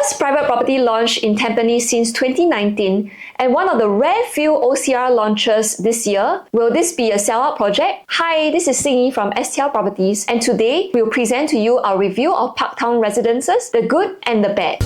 first private property launch in Tampines since 2019 and one of the rare few OCR launches this year. Will this be a sellout project? Hi, this is Xing from STL Properties, and today we'll present to you our review of Parktown residences, the good and the bad.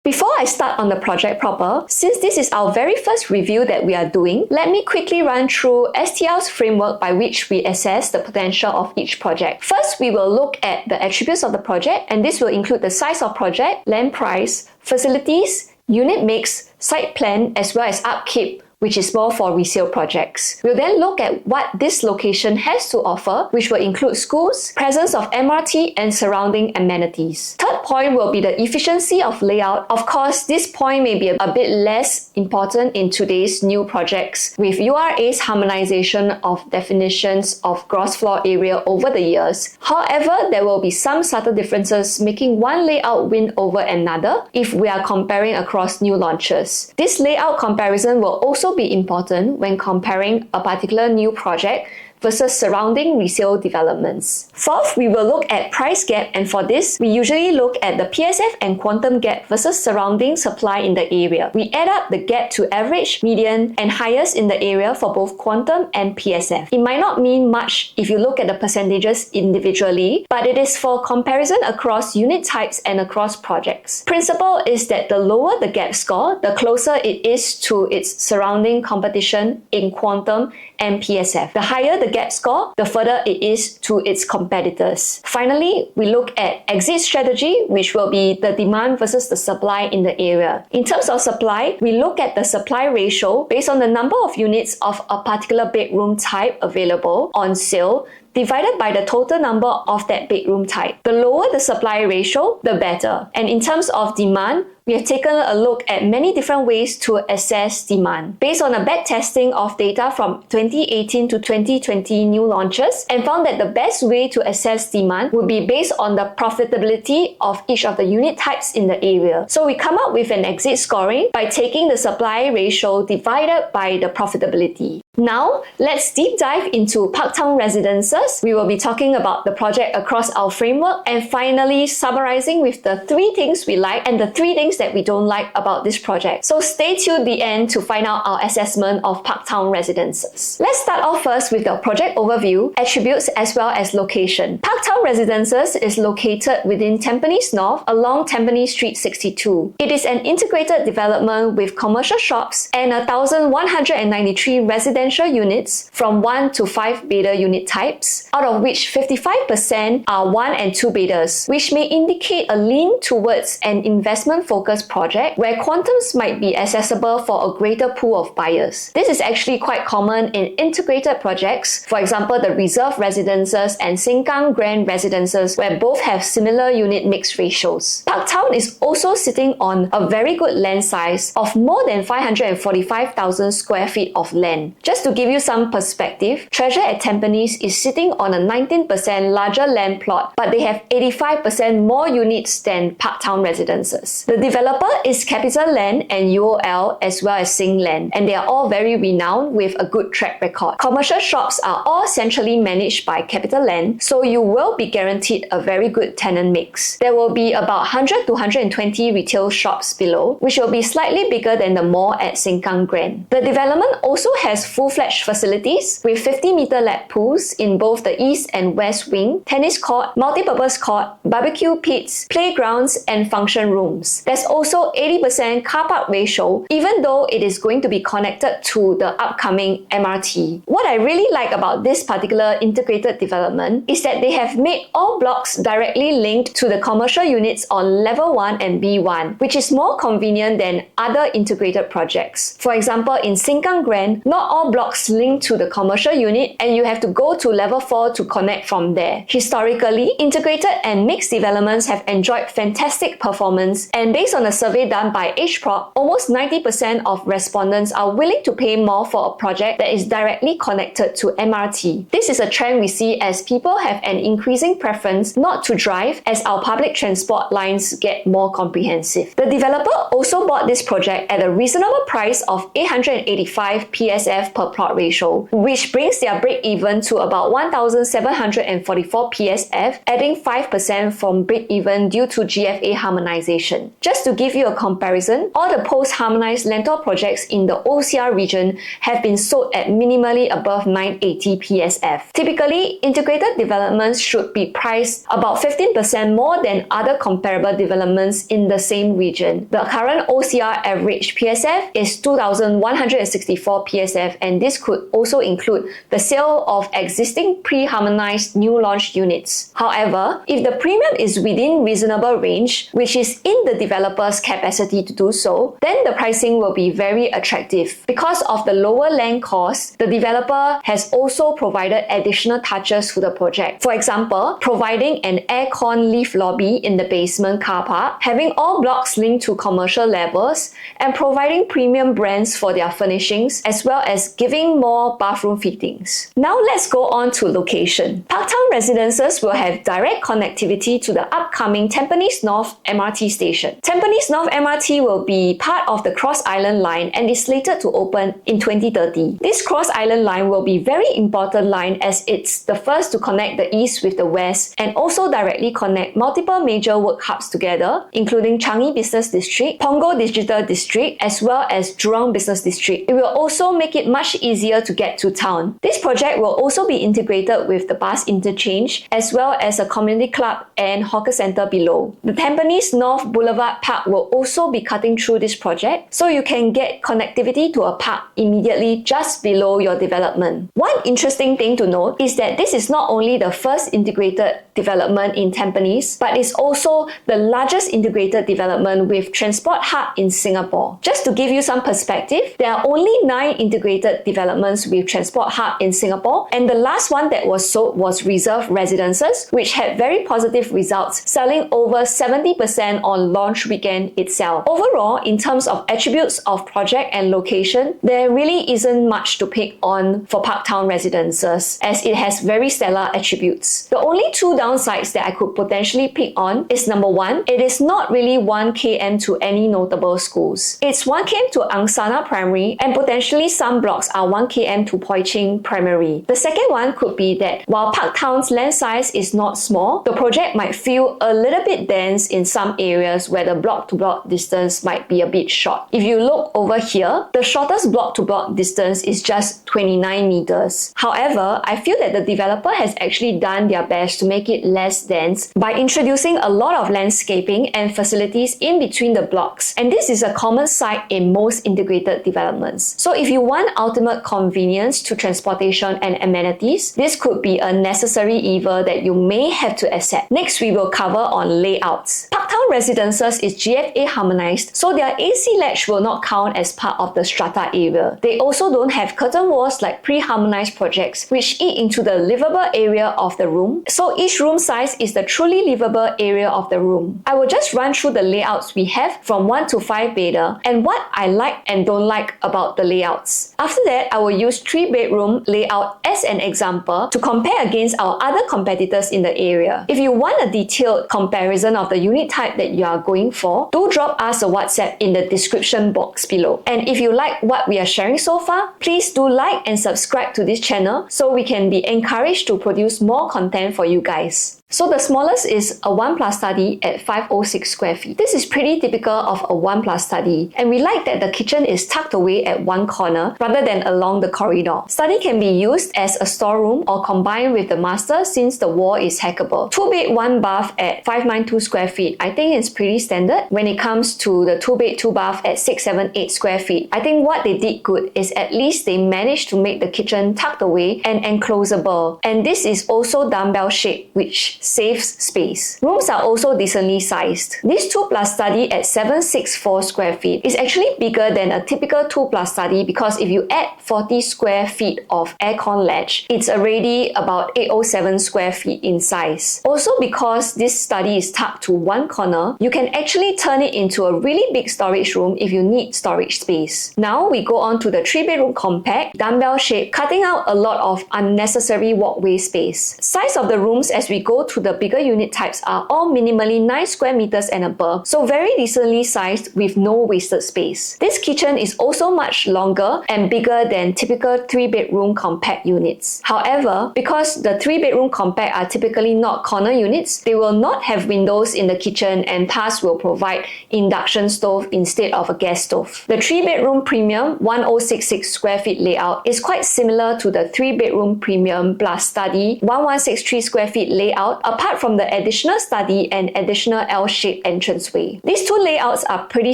Before I start on the project proper, since this is our very first review that we are doing, let me quickly run through STL's framework by which we assess the potential of each project. First, we will look at the attributes of the project, and this will include the size of project, land price, facilities, unit mix, site plan, as well as upkeep, which is more for resale projects. We'll then look at what this location has to offer, which will include schools, presence of MRT, and surrounding amenities. Third point will be the efficiency of layout. Of course, this point may be a bit less important in today's new projects, with URA's harmonization of definitions of gross floor area over the years. However, there will be some subtle differences, making one layout win over another if we are comparing across new launches. This layout comparison will also be important when comparing a particular new project versus surrounding resale developments. Fourth, we will look at price gap, and for this, we usually look at the PSF and quantum gap versus surrounding supply in the area. We add up the gap to average, median, and highest in the area for both quantum and PSF. It might not mean much if you look at the percentages individually, but it is for comparison across unit types and across projects. Principle is that the lower the gap score, the closer it is to its surrounding competition in quantum and PSF. The higher the gap score, the further it is to its competitors. Finally, we look at exit strategy, which will be the demand versus the supply in the area. In terms of supply, we look at the supply ratio based on the number of units of a particular bedroom type available on sale divided by the total number of that bedroom type. The lower the supply ratio, the better. And in terms of demand, we have taken a look at many different ways to assess demand based on a back testing of data from 2018 to 2020 new launches, and found that the best way to assess demand would be based on the profitability of each of the unit types in the area. So we come up with an exit scoring by taking the supply ratio divided by the profitability. Now, let's deep dive into Parktown residences. We will be talking about the project across our framework, and finally summarizing with the 3 things we like and the 3 things that we don't like about this project. So stay tuned the end to find out our assessment of Parktown residences. Let's start off first with the project overview, attributes, as well as location. Parktown residences is located within Tampines North along Tampines Street 62. It is an integrated development with commercial shops and 1,193 residential units from 1 to 5 bedder unit types, out of which 55% are 1 and 2 bedders, which may indicate a lean towards an investment-focused project where quantums might be accessible for a greater pool of buyers. This is actually quite common in integrated projects, for example the Reserve Residences and Sengkang Grand Residences, where both have similar unit mix ratios. Parktown is also sitting on a very good land size of more than 545,000 square feet of land. Just to give you some perspective, Treasure at Tampines is sitting on a 19% larger land plot, but they have 85% more units than Parktown residences. The developer is Capitaland and UOL as well as SingLand, and they are all very renowned with a good track record. Commercial shops are all centrally managed by Capitaland, so you will be guaranteed a very good tenant mix. There will be about 100 to 120 retail shops below, which will be slightly bigger than the mall at Sengkang Grand. The development also has full-fledged facilities with 50-meter lap pools in both the east and west wing, tennis court, multi-purpose court, barbecue pits, playgrounds, and function rooms. There's also 80% car park ratio, even though it is going to be connected to the upcoming MRT. What I really like about this particular integrated development is that they have made all blocks directly linked to the commercial units on level 1 and B1, which is more convenient than other integrated projects. For example, in Sengkang Grand, not all all blocks linked to the commercial unit, and you have to go to level 4 to connect from there. Historically, integrated and mixed developments have enjoyed fantastic performance, and based on a survey done by HProp, almost 90% of respondents are willing to pay more for a project that is directly connected to MRT. This is a trend we see as people have an increasing preference not to drive as our public transport lines get more comprehensive. The developer also bought this project at a reasonable price of 885 PSF per plot ratio, which brings their break-even to about 1,744 PSF, adding 5% from break-even due to GFA harmonization. Just to give you a comparison, all the post-harmonized lentor projects in the OCR region have been sold at minimally above 980 PSF. Typically, integrated developments should be priced about 15% more than other comparable developments in the same region. The current OCR average PSF is 2,164 PSF, and this could also include the sale of existing pre-harmonized new launch units. However, if the premium is within reasonable range, which is in the developer's capacity to do so, then the pricing will be very attractive. Because of the lower land cost, the developer has also provided additional touches to the project. For example, providing an air-con lift lobby in the basement car park, having all blocks linked to commercial levels, and providing premium brands for their furnishings, as well as giving more bathroom fittings. Now let's go on to location. Parktown residences will have direct connectivity to the upcoming Tampines North MRT station. Tampines North MRT will be part of the Cross Island line and is slated to open in 2030. This Cross Island line will be a very important line as it's the first to connect the east with the west and also directly connect multiple major work hubs together, including Changi Business District, Punggol Digital District, as well as Jurong Business District. It will also make it much easier to get to town. This project will also be integrated with the bus interchange as well as a community club and hawker center below. The Tampines North Boulevard Park will also be cutting through this project, so you can get connectivity to a park immediately just below your development. One interesting thing to note is that this is not only the first integrated development in Tampines, but it's also the largest integrated development with transport hub in Singapore. Just to give you some perspective, there are only 9 integrated developments with transport hub in Singapore, and the last one that was sold was Reserve Residences, which had very positive results, selling over 70% on launch weekend itself. Overall, in terms of attributes of project and location, there really isn't much to pick on for Parktown Residences, as it has very stellar attributes. The only 2 downsides that I could potentially pick on is number 1, it is not really 1 km to any notable schools. It's 1 km to Angsana Primary, and potentially some blocks are 1 km to Ching Primary. The second one could be that while Parktown's land size is not small, the project might feel a little bit dense in some areas where the block-to-block distance might be a bit short. If you look over here, the shortest block-to-block distance is just 29 meters. However, I feel that the developer has actually done their best to make it less dense by introducing a lot of landscaping and facilities in between the blocks, and this is a common sight in most integrated developments. So if you want ultimate convenience to transportation and amenities, this could be a necessary evil that you may have to accept. Next, we will cover on layouts. Parktown Residences is GFA harmonized, so their AC ledge will not count as part of the strata area. They also don't have curtain walls like pre-harmonized projects, which eat into the livable area of the room, so each room size is the truly livable area of the room. I will just run through the layouts we have from 1 to 5 beta and what I like and don't like about the layouts. After that, I will use 3-bedroom layout as an example to compare against our other competitors in the area. If you want a detailed comparison of the unit type that you are going for, do drop us a WhatsApp in the description box below. And if you like what we are sharing so far, please do like and subscribe to this channel so we can be encouraged to produce more content for you guys. So the smallest is a 1+ study at 506 square feet. This is pretty typical of a 1+ study, and we like that the kitchen is tucked away at one corner rather than along the corridor. Study can be used as a storeroom or combined with the master since the wall is hackable. 2-bed 1-bath at 592 square feet. I think it's pretty standard. When it comes to the 2-bed 2-bath at 678 square feet, I think what they did good is at least they managed to make the kitchen tucked away and enclosable. And this is also dumbbell shaped, which saves space. Rooms are also decently sized. This 2 plus study at 764 square feet is actually bigger than a typical 2 plus study because if you add 40 square feet of aircon ledge, it's already about 807 square feet in size. Also, because this study is tucked to one corner, you can actually turn it into a really big storage room if you need storage space. Now we go on to the 3-bedroom compact, dumbbell shape, cutting out a lot of unnecessary walkway space. Size of the rooms as we go to the bigger unit types are all minimally 9 square meters and above, so very decently sized with no wasted space. This kitchen is also much longer and bigger than typical 3-bedroom compact units. However, because the 3-bedroom compact are typically not corner units, they will not have windows in the kitchen and thus will provide induction stove instead of a gas stove. The 3-bedroom premium 1066 square feet layout is quite similar to the 3-bedroom premium plus study 1163 square feet layout, apart from the additional study and additional L-shaped entranceway. These two layouts are pretty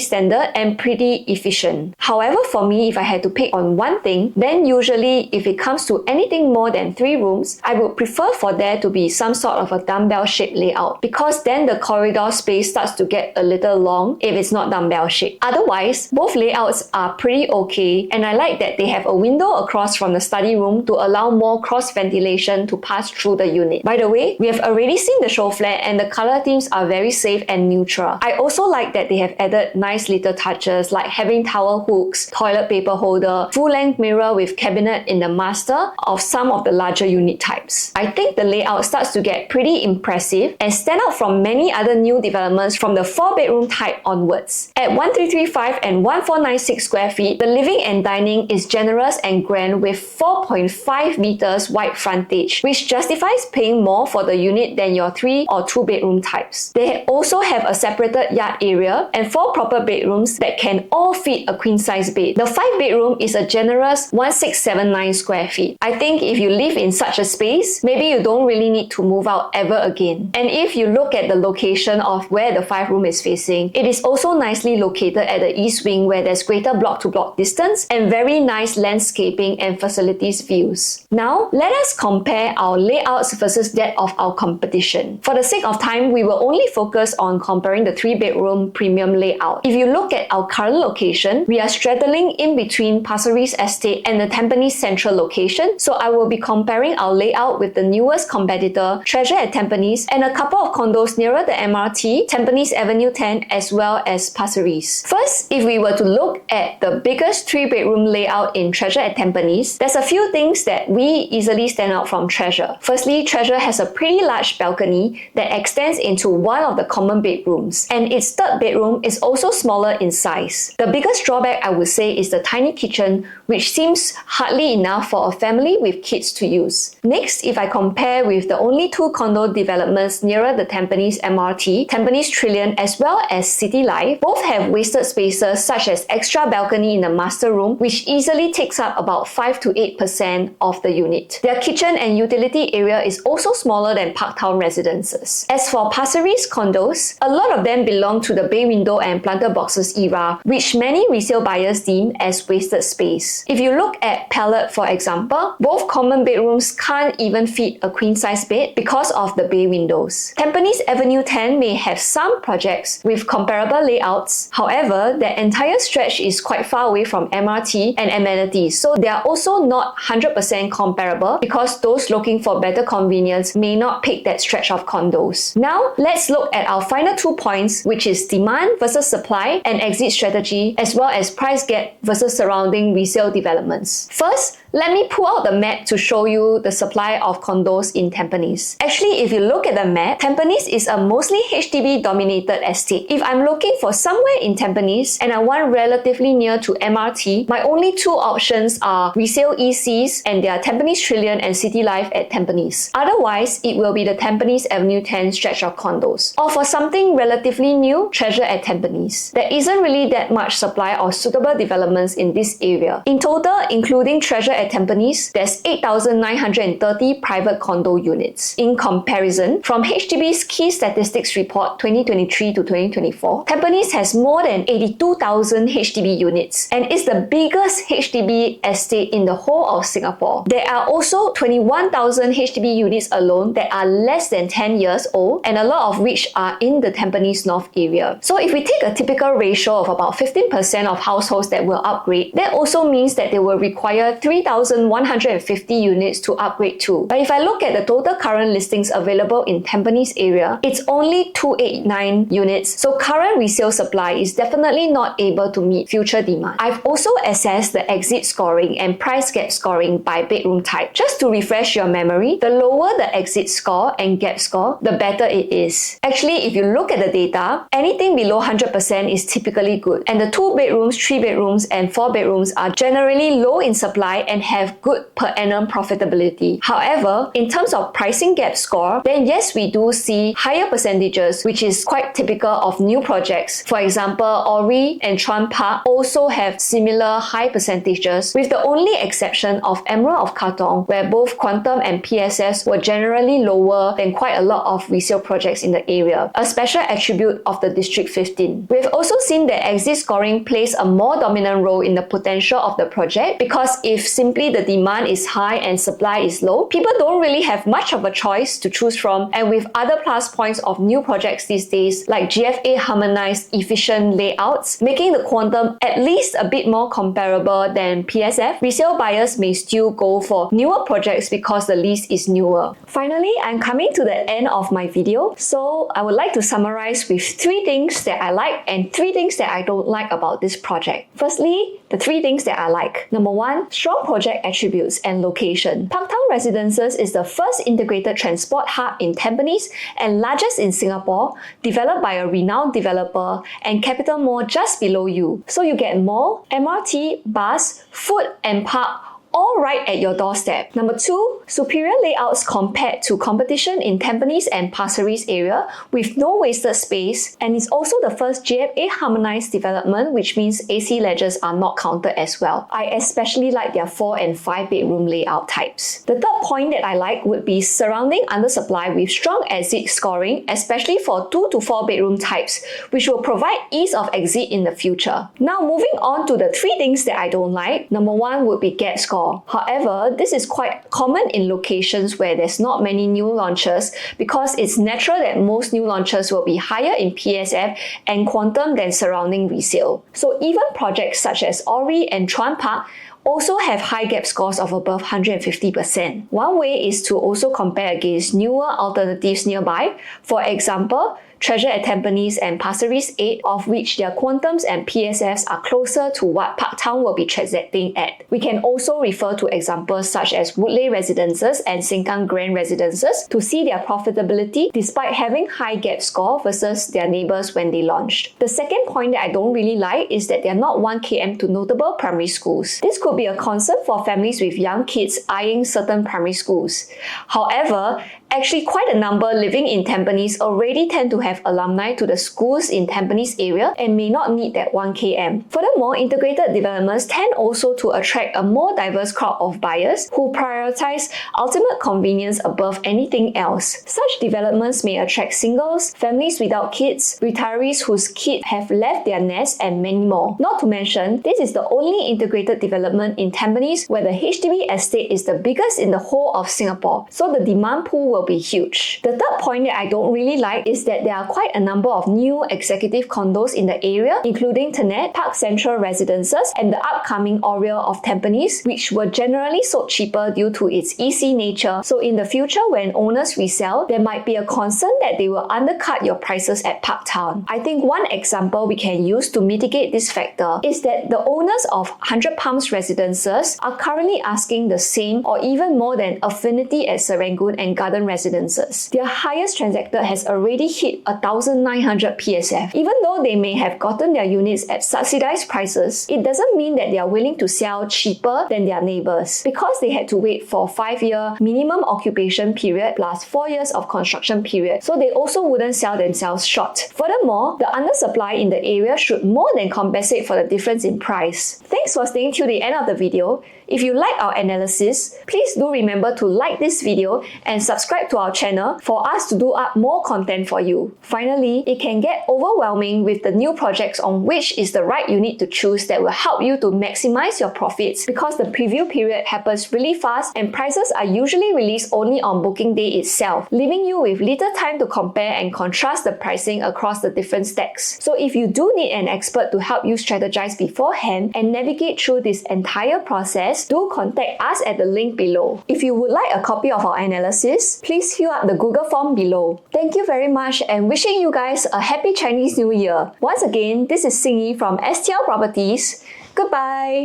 standard and pretty efficient. However, for me, if I had to pick on one thing, then usually if it comes to anything more than 3 rooms, I would prefer for there to be some sort of a dumbbell shaped layout, because then the corridor space starts to get a little long if it's not dumbbell shaped. Otherwise, both layouts are pretty okay, and I like that they have a window across from the study room to allow more cross ventilation to pass through the unit. By the way, we have already seen the show flat and the color themes are very safe and neutral. I also like that they have added nice little touches like having towel hooks, toilet paper holder, full-length mirror with cabinet in the master of some of the larger unit types. I think the layout starts to get pretty impressive and stand out from many other new developments from the 4-bedroom type onwards. At 1335 and 1496 square feet, the living and dining is generous and grand with 4.5 meters wide frontage, which justifies paying more for the unit than your 3 or 2-bedroom types. They also have a separated yard area and 4 proper bedrooms that can all fit a queen-size bed. The 5-bedroom is a generous 1679 square feet. I think if you live in such a space, maybe you don't really need to move out ever again. And if you look at the location of where the 5-room is facing, it is also nicely located at the east wing where there's greater block-to-block distance and very nice landscaping and facilities views. Now, let us compare our layouts versus that of our competition. For the sake of time, we will only focus on comparing the 3-bedroom premium layout. If you look at our current location, we are straddling in between Pasir Ris Estate and the Tampines Central location, so I will be comparing our layout with the newest competitor, Treasure at Tampines, and a couple of condos nearer the MRT, Tampines Avenue 10, as well as Pasir Ris. First, if we were to look at the biggest 3-bedroom layout in Treasure at Tampines, there's a few things that we easily stand out from Treasure. Firstly, Treasure has a pretty large balcony that extends into one of the common bedrooms, and its 3rd bedroom is also smaller in size. The biggest drawback I would say is the tiny kitchen, which seems hardly enough for a family with kids to use. Next, if I compare with the only 2 condo developments nearer the Tampines MRT, Tampines Trillion as well as City Life, both have wasted spaces such as extra balcony in the master room, which easily takes up about 5 to 8% of the unit. Their kitchen and utility area is also smaller than Parktown residences. As for Pasir Ris condos, a lot of them belong to the bay window and planter boxes era, which many resale buyers deem as wasted space. If you look at Palette, for example, both common bedrooms can't even fit a queen-size bed because of the bay windows. Tampines Avenue 10 may have some projects with comparable layouts, however, their entire stretch is quite far away from MRT and amenities, so they are also not 100% comparable because those looking for better convenience may not pick that stretch of condos. Now, let's look at our final 2 points, which is demand versus supply and exit strategy, as well as price gap versus surrounding resale developments. First, let me pull out the map to show you the supply of condos in Tampines. Actually, if you look at the map, Tampines is a mostly HDB-dominated estate. If I'm looking for somewhere in Tampines and I want relatively near to MRT, my only 2 options are resale ECs and their Tampines Trillion and City Life at Tampines. Otherwise, it will be the Tampines Avenue 10 stretch of condos. Or for something relatively new, Treasure at Tampines. There isn't really that much supply of suitable developments in this area. In total, including Treasure at Tampines, there's 8,930 private condo units. In comparison, from HDB's Key Statistics Report 2023 to 2024, Tampines has more than 82,000 HDB units and is the biggest HDB estate in the whole of Singapore. There are also 21,000 HDB units alone that are less than 10 years old, and a lot of which are in the Tampines North area. So if we take a typical ratio of about 15% of households that will upgrade, that also means that they will require 3,150 units to upgrade to. But if I look at the total current listings available in Tampines area, it's only 289 units. So current resale supply is definitely not able to meet future demand. I've also assessed the exit scoring and price gap scoring by bedroom type. Just to refresh your memory, the lower the exit score and gap score, the better it is. Actually, if you look at the data, anything below 100% is typically good. And the 2 bedrooms, 3 bedrooms, and 4 bedrooms are generally low in supply and have good per annum profitability. However, in terms of pricing gap score, then yes, we do see higher percentages, which is quite typical of new projects. For example, Ori and Chuan Park also have similar high percentages, with the only exception of Emerald of Katong, where both Quantum and PSS were generally lower than quite a lot of resale projects in the area, a special attribute of the District 15. We've also seen that exit scoring plays a more dominant role in the potential of the project, because if simply the demand is high and supply is low, people don't really have much of a choice to choose from. And with other plus points of new projects these days, like GFA harmonized efficient layouts, making the Quantum at least a bit more comparable than PSF, resale buyers may still go for newer projects because the lease is newer. Finally, I'm coming to the end of my video, so I would like to summarize with 3 things that I like and 3 things that I don't like about this project. Firstly, the 3 things that I like. Number 1, strong project attributes and location. Parktown Residences is the first integrated transport hub in Tampines and largest in Singapore, developed by a renowned developer, and Capital Mall just below you. So you get mall, MRT, bus, food and park all right at your doorstep. Number 2, superior layouts compared to competition in Tampines and Pasir Ris area with no wasted space, and it's also the first GFA harmonized development, which means AC ledgers are not counted as well. I especially like their 4 and 5 bedroom layout types. The third point that I like would be surrounding undersupply with strong exit scoring, especially for 2 to 4 bedroom types, which will provide ease of exit in the future. Now moving on to the 3 things that I don't like. Number 1 would be gap score. However, this is quite common in locations where there's not many new launches, because it's natural that most new launches will be higher in PSF and Quantum than surrounding resale. So even projects such as Ori and Chuan Park also have high gap scores of above 150%. One way is to also compare against newer alternatives nearby. For example, Treasure at Tampines and Pasir Ris 8, of which their Quantums and PSFs are closer to what Parktown will be transacting at. We can also refer to examples such as Woodleigh Residences and Sengkang Grand Residences to see their profitability despite having high gap score versus their neighbours when they launched. The second point that I don't really like is that they are not 1 km to notable primary schools. This could be a concern for families with young kids eyeing certain primary schools. However, actually quite a number living in Tampines already tend to have alumni to the schools in Tampines area and may not need that 1 km. Furthermore, integrated developments tend also to attract a more diverse crowd of buyers who prioritize ultimate convenience above anything else. Such developments may attract singles, families without kids, retirees whose kids have left their nest, and many more. Not to mention, this is the only integrated development in Tampines where the HDB estate is the biggest in the whole of Singapore, so the demand pool will be huge. The third point that I don't really like is that there are quite a number of new executive condos in the area, including Tenet, Park Central Residences, and the upcoming Oriole of Tampines, which were generally sold cheaper due to its EC nature. So in the future, when owners resell, there might be a concern that they will undercut your prices at Parktown. I think one example we can use to mitigate this factor is that the owners of 100 Palms Residences are currently asking the same or even more than Affinity at Serangoon and Garden Residences. Their highest transactor has already hit 1,900 PSF. Even though they may have gotten their units at subsidized prices, it doesn't mean that they are willing to sell cheaper than their neighbors, because they had to wait for 5-year minimum occupation period plus 4 years of construction period, so they also wouldn't sell themselves short. Furthermore, the undersupply in the area should more than compensate for the difference in price. Thanks for staying till the end of the video. If you like our analysis, please do remember to like this video and subscribe subscribe to our channel for us to do up more content for you. Finally, it can get overwhelming with the new projects on which is the right unit to choose that will help you to maximize your profits, because the preview period happens really fast and prices are usually released only on booking day itself, leaving you with little time to compare and contrast the pricing across the different stacks. So if you do need an expert to help you strategize beforehand and navigate through this entire process, do contact us at the link below. If you would like a copy of our analysis, please fill out the Google form below. Thank you very much and wishing you guys a happy Chinese New Year. Once again, this is Xingyi from STL Properties. Goodbye!